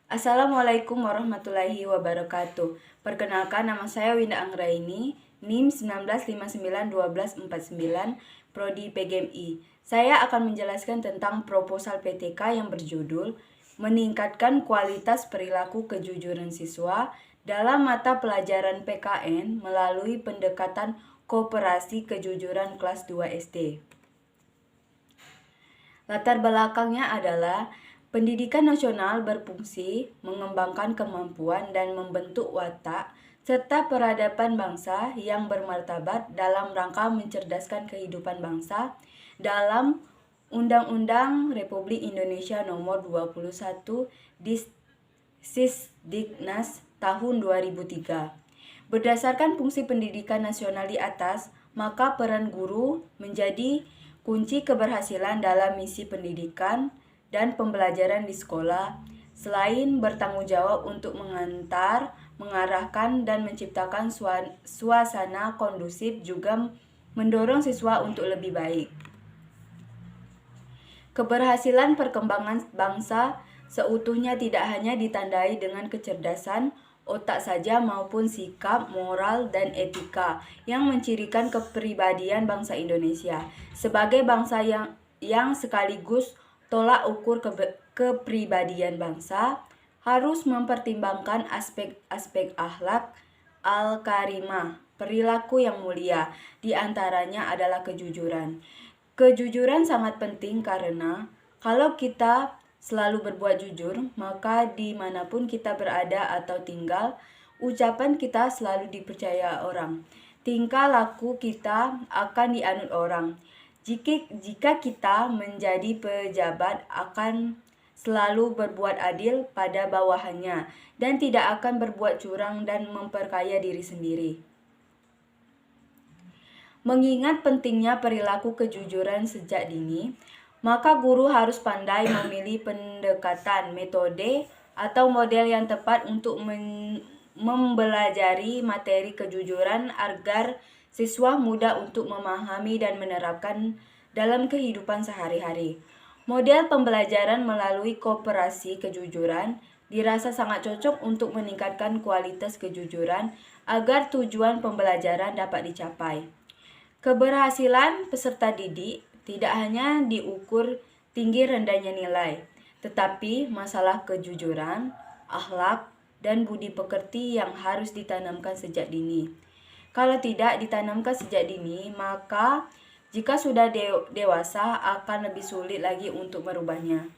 Assalamualaikum warahmatullahi wabarakatuh. Perkenalkan, nama saya Winda Anggraini, NIM 19591249, Prodi PGMI. Saya akan menjelaskan tentang proposal PTK yang berjudul Meningkatkan Kualitas Perilaku Kejujuran Siswa dalam mata pelajaran PKN melalui pendekatan Koperasi Kejujuran kelas 2 SD. Latar belakangnya adalah pendidikan nasional berfungsi mengembangkan kemampuan dan membentuk watak serta peradaban bangsa yang bermartabat dalam rangka mencerdaskan kehidupan bangsa dalam Undang-Undang Republik Indonesia Nomor 21 Sisdiknas tahun 2003. Berdasarkan fungsi pendidikan nasional di atas, maka peran guru menjadi kunci keberhasilan dalam misi pendidikan dan pembelajaran di sekolah. Selain bertanggung jawab untuk mengantar, mengarahkan, dan menciptakan suasana kondusif, juga mendorong siswa untuk lebih baik. Keberhasilan perkembangan bangsa seutuhnya tidak hanya ditandai dengan kecerdasan otak saja maupun sikap, moral, dan etika yang mencirikan kepribadian bangsa Indonesia. Sebagai bangsa yang sekaligus tolak ukur kepribadian bangsa, harus mempertimbangkan aspek-aspek akhlak al-karimah, perilaku yang mulia, di antaranya adalah kejujuran. Kejujuran sangat penting karena kalau kita selalu berbuat jujur, maka dimanapun kita berada atau tinggal, ucapan kita selalu dipercaya orang. Tingkah laku kita akan dianut orang. Jika kita menjadi pejabat, akan selalu berbuat adil pada bawahannya dan tidak akan berbuat curang dan memperkaya diri sendiri. Mengingat pentingnya perilaku kejujuran sejak dini, maka guru harus pandai memilih pendekatan, metode, atau model yang tepat untuk mempelajari materi kejujuran agar siswa mudah untuk memahami dan menerapkan dalam kehidupan sehari-hari. Model pembelajaran melalui koperasi kejujuran dirasa sangat cocok untuk meningkatkan kualitas kejujuran agar tujuan pembelajaran dapat dicapai. Keberhasilan peserta didik tidak hanya diukur tinggi rendahnya nilai, tetapi masalah kejujuran, akhlak, dan budi pekerti yang harus ditanamkan sejak dini. Kalau tidak ditanamkan sejak dini, maka jika sudah dewasa akan lebih sulit lagi untuk merubahnya.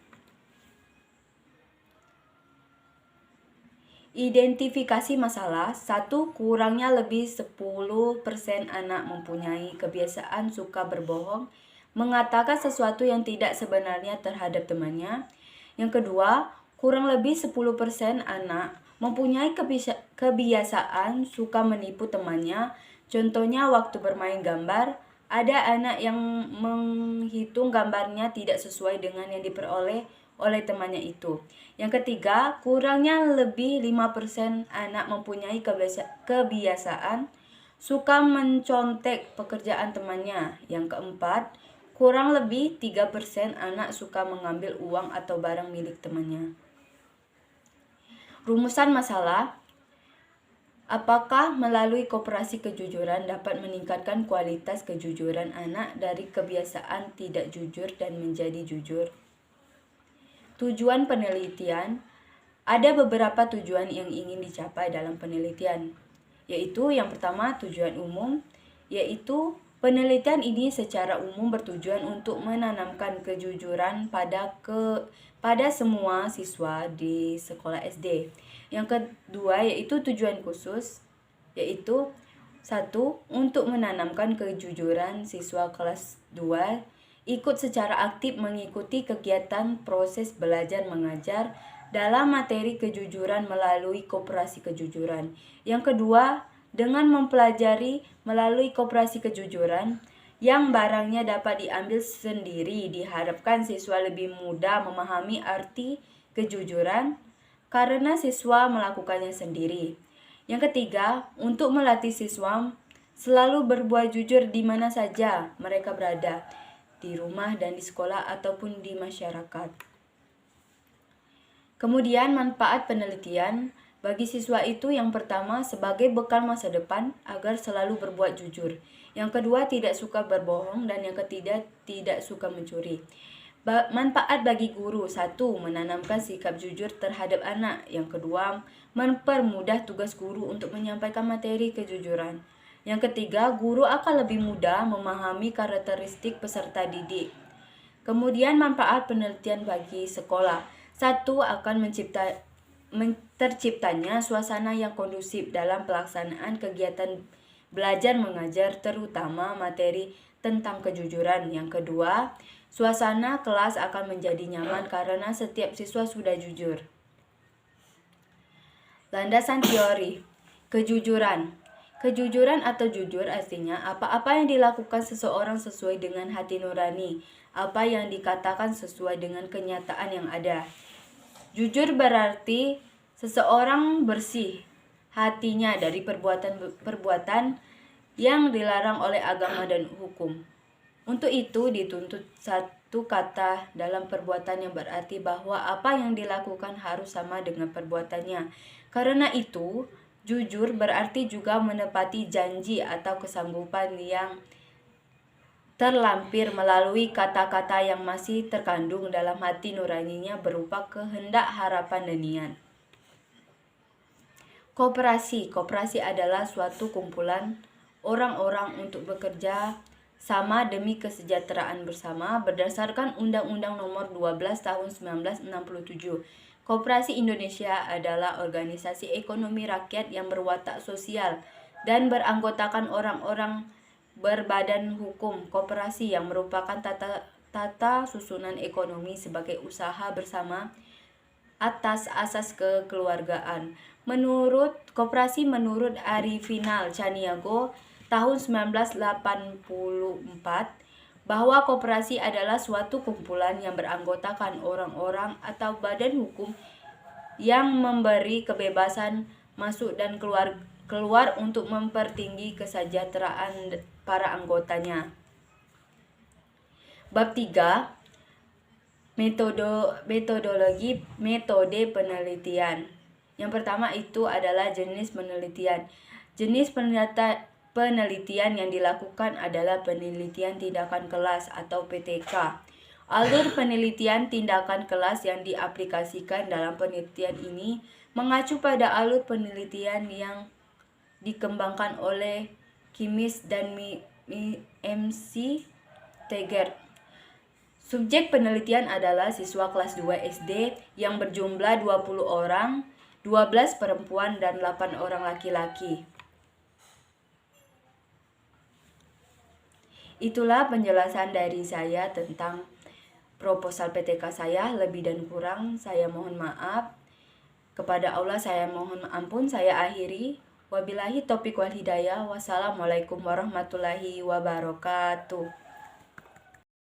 Identifikasi masalah. 1. Kurangnya lebih 10% anak mempunyai kebiasaan suka berbohong, mengatakan sesuatu yang tidak sebenarnya terhadap temannya. Yang kedua, kurang lebih 10% anak mempunyai kebiasaan suka menipu temannya. Contohnya waktu bermain gambar, ada anak yang menghitung gambarnya tidak sesuai dengan yang diperoleh oleh temannya itu. Yang ketiga, kurangnya lebih 5% anak mempunyai kebiasaan suka mencontek pekerjaan temannya. Yang keempat, kurang lebih 3% anak suka mengambil uang atau barang milik temannya. Rumusan masalah. Apakah melalui koperasi kejujuran dapat meningkatkan kualitas kejujuran anak dari kebiasaan tidak jujur dan menjadi jujur? Tujuan penelitian. Ada beberapa tujuan yang ingin dicapai dalam penelitian, yaitu yang pertama tujuan umum, yaitu penelitian ini secara umum bertujuan untuk menanamkan kejujuran pada semua siswa di sekolah SD. Yang kedua yaitu tujuan khusus, yaitu 1. Untuk menanamkan kejujuran siswa kelas 2 ikut secara aktif mengikuti kegiatan proses belajar mengajar dalam materi kejujuran melalui koperasi kejujuran. Yang kedua, dengan mempelajari melalui koperasi kejujuran yang barangnya dapat diambil sendiri, diharapkan siswa lebih mudah memahami arti kejujuran karena siswa melakukannya sendiri. Yang ketiga, untuk melatih siswa selalu berbuat jujur di mana saja mereka berada, di rumah dan di sekolah ataupun di masyarakat. Kemudian manfaat penelitian bagi siswa itu yang pertama sebagai bekal masa depan agar selalu berbuat jujur. Yang kedua tidak suka berbohong dan yang ketiga tidak suka mencuri. Manfaat bagi guru, satu, menanamkan sikap jujur terhadap anak. Yang kedua, mempermudah tugas guru untuk menyampaikan materi kejujuran. Yang ketiga, guru akan lebih mudah memahami karakteristik peserta didik. Kemudian manfaat penelitian bagi sekolah. Satu, akan terciptanya suasana yang kondusif dalam pelaksanaan kegiatan belajar mengajar terutama materi tentang kejujuran. Yang kedua, suasana kelas akan menjadi nyaman karena setiap siswa sudah jujur. Landasan teori. Kejujuran. Kejujuran atau jujur artinya apa-apa yang dilakukan seseorang sesuai dengan hati nurani, apa yang dikatakan sesuai dengan kenyataan yang ada. Jujur berarti seseorang bersih hatinya dari perbuatan yang dilarang oleh agama dan hukum. Untuk itu dituntut satu kata dalam perbuatan yang berarti bahwa apa yang dilakukan harus sama dengan perbuatannya. Karena itu, jujur berarti juga menepati janji atau kesanggupan yang terlampir melalui kata-kata yang masih terkandung dalam hati nuraninya berupa kehendak, harapan, dan niat. Koperasi. Koperasi adalah suatu kumpulan orang-orang untuk bekerja sama demi kesejahteraan bersama berdasarkan Undang-Undang Nomor 12 Tahun 1967. Koperasi Indonesia adalah organisasi ekonomi rakyat yang berwatak sosial dan beranggotakan orang-orang berbadan hukum koperasi yang merupakan tata susunan ekonomi sebagai usaha bersama atas asas kekeluargaan. Menurut Arifinal Caniago tahun 1984 bahwa koperasi adalah suatu kumpulan yang beranggotakan orang-orang atau badan hukum yang memberi kebebasan masuk dan keluar untuk mempertinggi kesejahteraan para anggotanya. Bab 3. Metode penelitian. Yang pertama itu adalah jenis penelitian. Jenis penelitian yang dilakukan adalah penelitian tindakan kelas atau PTK. Alur penelitian tindakan kelas yang diaplikasikan dalam penelitian ini mengacu pada alur penelitian yang dikembangkan oleh Kimis dan MC Tegert. Subjek penelitian adalah siswa kelas 2 SD yang berjumlah 20 orang, 12 perempuan dan 8 orang laki-laki. Itulah penjelasan dari saya tentang proposal PTK saya. Lebih dan kurang saya mohon maaf. Kepada Allah saya mohon ampun. Saya akhiri. Wabillahi taufiq wal hidayah. Wassalamualaikum warahmatullahi wabarakatuh.